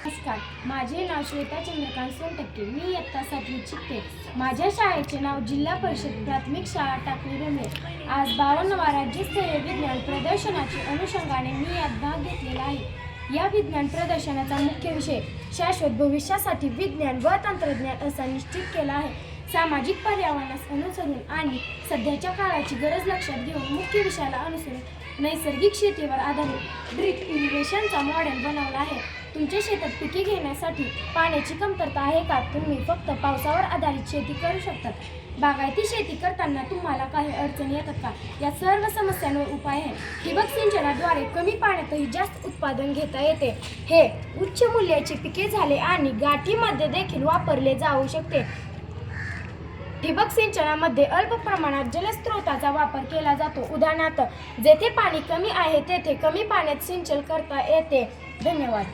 नमस्कार, माझे नाव श्वेता चंद्रकांत सोनटक्के. मी इयत्ता 7वीत शिकते. माझ्या शाळेचे नाव जिल्हा परिषद प्राथमिक शाळा टाकळी रमले. आज 52वा राज्यस्तरीय विज्ञान प्रदर्शनाच्या अनुषंगाने मी यात भाग घेतलेला आहे. या विज्ञान प्रदर्शनाचा मुख्य विषय शाश्वत भविष्यासाठी विज्ञान व तंत्रज्ञान असा निश्चित केला आहे. सामाजिक पर्यावरणास अनुसरून आणि सध्याच्या काळाची गरज लक्षात घेऊन मुख्य विषयाला अनुसरून नैसर्गिक शेतीवर आधारित ड्रिप इरिगेशनचा मॉडेल बनवला आहे. तुमच्या शेतात पिके घेण्यासाठी पाण्याची कमतरता आहे का? तुम्ही फक्त पावसावर आधारित शेती करू शकता. बागायती शेती करताना तुम्हाला काही अडचणी येतात का? या सर्व समस्यांवर उपाय आहे. ठिबक सिंचनाद्वारे कमी पाण्यातही जास्त उत्पादन घेता येते. हे उच्च मूल्याचे पिके झाले आणि गाठीमध्ये देखील वापरले जाऊ शकते. ठिबक सिंचनामध्ये अल्प प्रमाणात जलस्रोताचा वापर केला जातो. उदाहरणार्थ, जेथे पाणी कमी आहे तेथे कमी पाण्यात सिंचन करता येते. धन्यवाद.